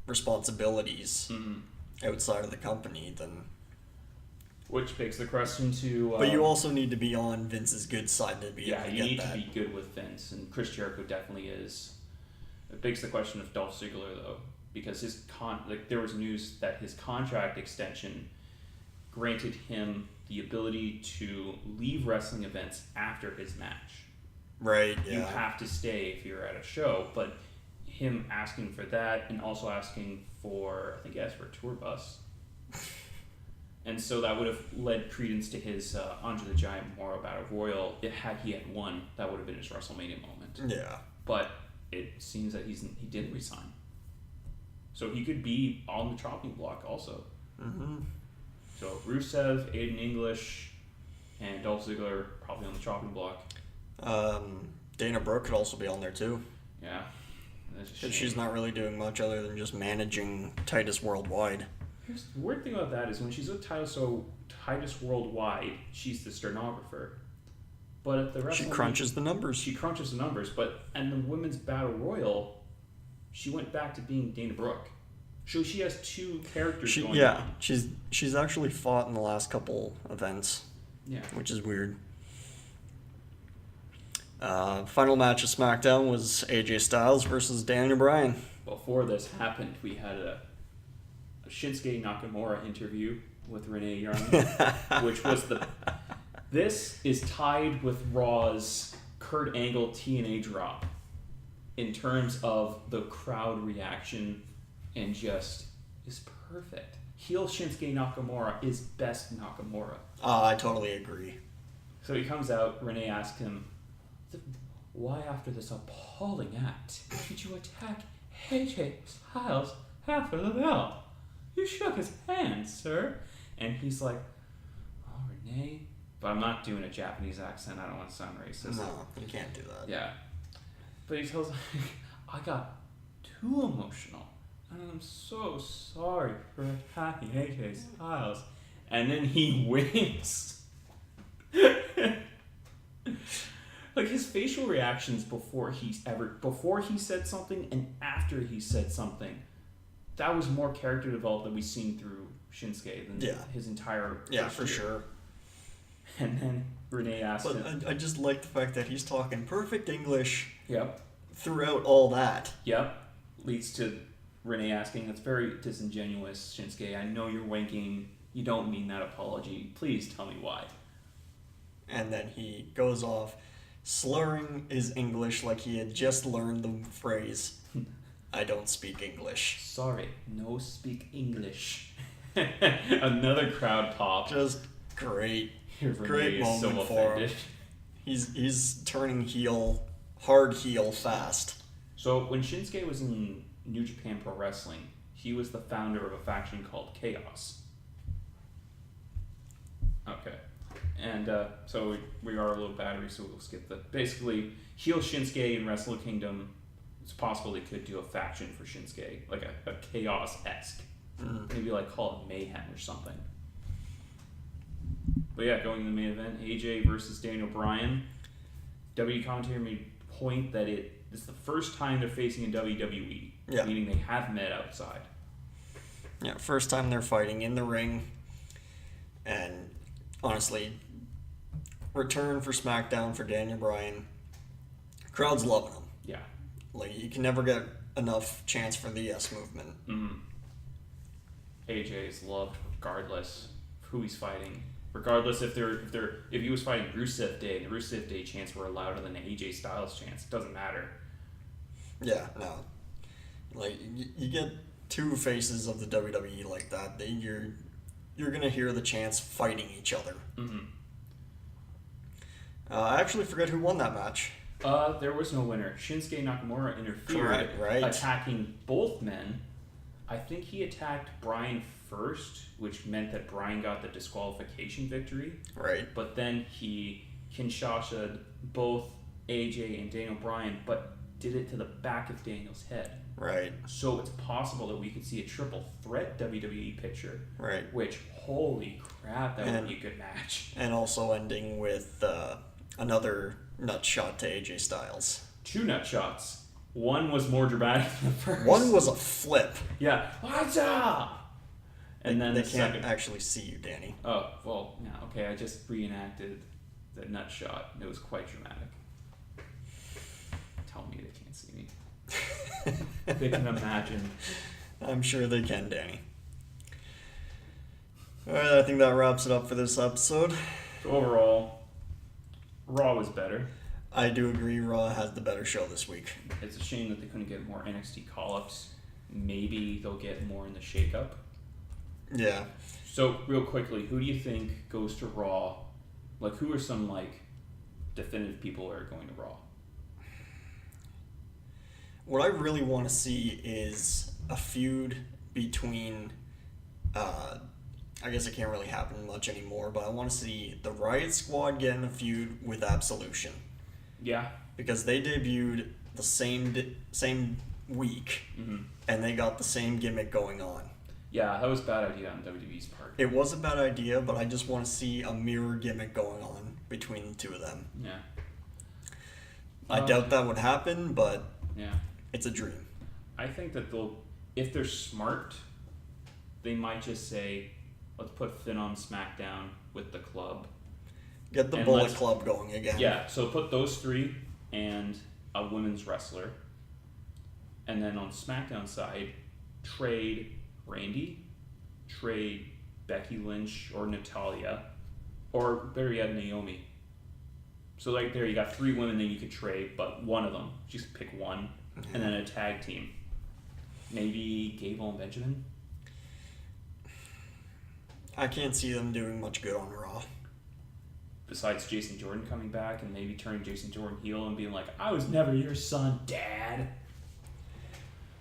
responsibilities outside of the company, then... Which begs the question to... but you also need to be on Vince's good side to be able to you get need that. to be good with Vince, and Chris Jericho definitely is. It begs the question of Dolph Ziggler, though, because there was news that his contract extension granted him the ability to leave wrestling events after his match. Right, yeah. You have to stay if you're at a show, but him asking for that, and also asking for, I think he asked for a tour bus. And so that would have led credence to his Andre the Giant Memorial Battle Royal. Had he had won, that would have been his WrestleMania moment. Yeah. But it seems that he didn't resign. So he could be on the chopping block also. Mm-hmm. So Rusev, Aiden English, and Dolph Ziggler probably on the chopping block. Dana Brooke could also be on there too. Yeah. Because she's not really doing much other than just managing Titus Worldwide. Here's the weird thing about that is when she's with Titus Worldwide, she's the stenographer. But at the WrestleMania, She crunches the numbers. She crunches the numbers, but in the Women's Battle Royal, she went back to being Dana Brooke. So she has two characters going on. She's actually fought in the last couple events. Yeah. Which is weird. Final match of SmackDown was AJ Styles versus Daniel Bryan. Before this happened, we had a Shinsuke Nakamura interview with Renee Young, which was this is tied with Raw's Kurt Angle TNA drop in terms of the crowd reaction, and just is perfect. Heel Shinsuke Nakamura is best Nakamura. I totally agree. So he comes out, Renee asks him, why after this appalling act did you attack AJ Styles after the bell? You shook his hand, sir. And he's like, oh, Renee? But I'm not doing a Japanese accent. I don't want to sound racist. No, you can't do that. Yeah. But he tells me, I got too emotional. And I'm so sorry for attacking AJ Styles. And then he winks. Like his facial reactions before he said something and after he said something, that was more character development that we've seen through Shinsuke than his entire for sure. And then Renee asked But him. I just like the fact that he's talking perfect English Yep. throughout all that. Yep. Leads to Renee asking, "That's very disingenuous, Shinsuke. I know you're wanking. You don't mean that apology. Please tell me why." And then he goes off, slurring his English like he had just learned the phrase, "I don't speak English." Sorry, no speak English. Another crowd pop. Just great. Renee Great is so moment for offended. him. He's turning heel, hard heel fast. So when Shinsuke was in New Japan Pro Wrestling, he was the founder of a faction called Chaos. Okay. And so we are a little battery, so we'll skip that. Basically, heel Shinsuke in Wrestle Kingdom, it's possible they could do a faction for Shinsuke, like a Chaos-esque. Maybe like call it Mayhem or something. But yeah, going to the main event, AJ versus Daniel Bryan. WWE commentary made a point that it's the first time they're facing in WWE, meaning they have met outside. Yeah, first time they're fighting in the ring. And honestly, return for SmackDown for Daniel Bryan. Crowd's loving him. Yeah. Like, you can never get enough chance for the yes movement. Mm-hmm. AJ is loved regardless of who he's fighting. Regardless if he was fighting Rusev Day and the Rusev Day chants were louder than the AJ Styles chants, it doesn't matter. Yeah, no. Like, you get two faces of the WWE like that, you're gonna hear the chants fighting each other. Mm-hmm. I actually forget who won that match. There was no winner. Shinsuke Nakamura interfered, Correct, right. attacking both men. I think he attacked Bryan first, which meant that Bryan got the disqualification victory. Right. But then he Kinshasa'd both AJ and Daniel Bryan, but did it to the back of Daniel's head. Right. So it's possible that we could see a triple threat WWE picture. Right. Which, holy crap, that would be a good match. And also ending with another nut shot to AJ Styles. 2 nut shots. One was more dramatic than the first. One was a flip. Yeah. What's up? And then they the can't second. actually see you, Danny. Oh, well, yeah, okay. I just reenacted the nut shot. It was quite dramatic. Tell me they can't see me. They can imagine. I'm sure they can, Danny. Alright, I think that wraps it up for this episode. So overall, Raw was better. I do agree Raw has the better show this week. It's a shame that they couldn't get more NXT call-ups. Maybe they'll get more in the shakeup. Yeah. So, real quickly, who do you think goes to Raw? Like, who are some, like, definitive people who are going to Raw? What I really want to see is a feud between, I guess it can't really happen much anymore, but I want to see the Riot Squad get in a feud with Absolution. Yeah. Because they debuted the same week, and they got the same gimmick going on. Yeah, that was a bad idea on WWE's part. It was a bad idea, but I just want to see a mirror gimmick going on between the two of them. Yeah. I doubt that would happen, but yeah, it's a dream. I think that if they're smart, they might just say, let's put Finn on SmackDown with the club. Get the Bullet Club going again. Yeah, so put those 3 and a women's wrestler. And then on SmackDown side, trade Randy, trade Becky Lynch or Natalya, or better yet, Naomi. So like there you got 3 women that you could trade, but one of them, just pick one, and then a tag team. Maybe Gable and Benjamin? I can't see them doing much good on Raw. Besides Jason Jordan coming back and maybe turning Jason Jordan heel and being like, I was never your son, Dad.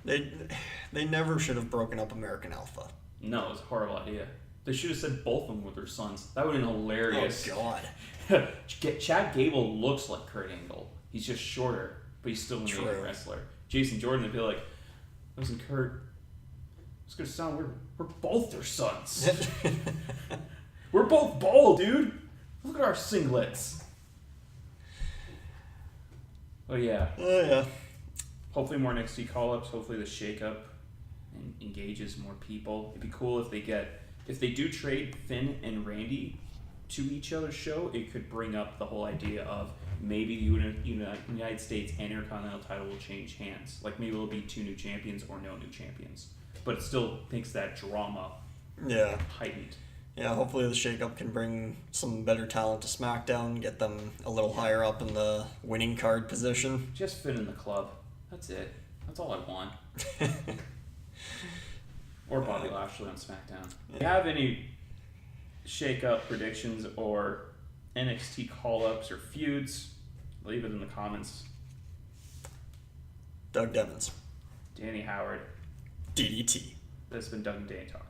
They never should have broken up American Alpha. No, it was a horrible idea. They should have said both of them were their sons. That would have been hilarious. Oh, God. Chad Gable looks like Kurt Angle. He's just shorter, but he's still an amazing wrestler. Jason Jordan would be like, listen, Kurt, it's going to sound weird. We're both their sons. We're both bald, dude. Look at our singlets. Oh, yeah. Oh, yeah. Hopefully more NXT call-ups. Hopefully the shake-up engages more people. It'd be cool if they do trade Finn and Randy to each other's show, it could bring up the whole idea of maybe the United States and Intercontinental title will change hands. Like maybe it'll be 2 new champions or no new champions. But it still makes that drama heightened. Yeah, hopefully the shakeup can bring some better talent to SmackDown, get them a little higher up in the winning card position. Just fit in the club. That's it. That's all I want. Or Bobby Lashley on SmackDown. Yeah. Do you have any shake-up predictions or NXT call-ups or feuds? Leave it in the comments. Doug Devins. Danny Howard. DDT. This has been Doug and Danny Talk.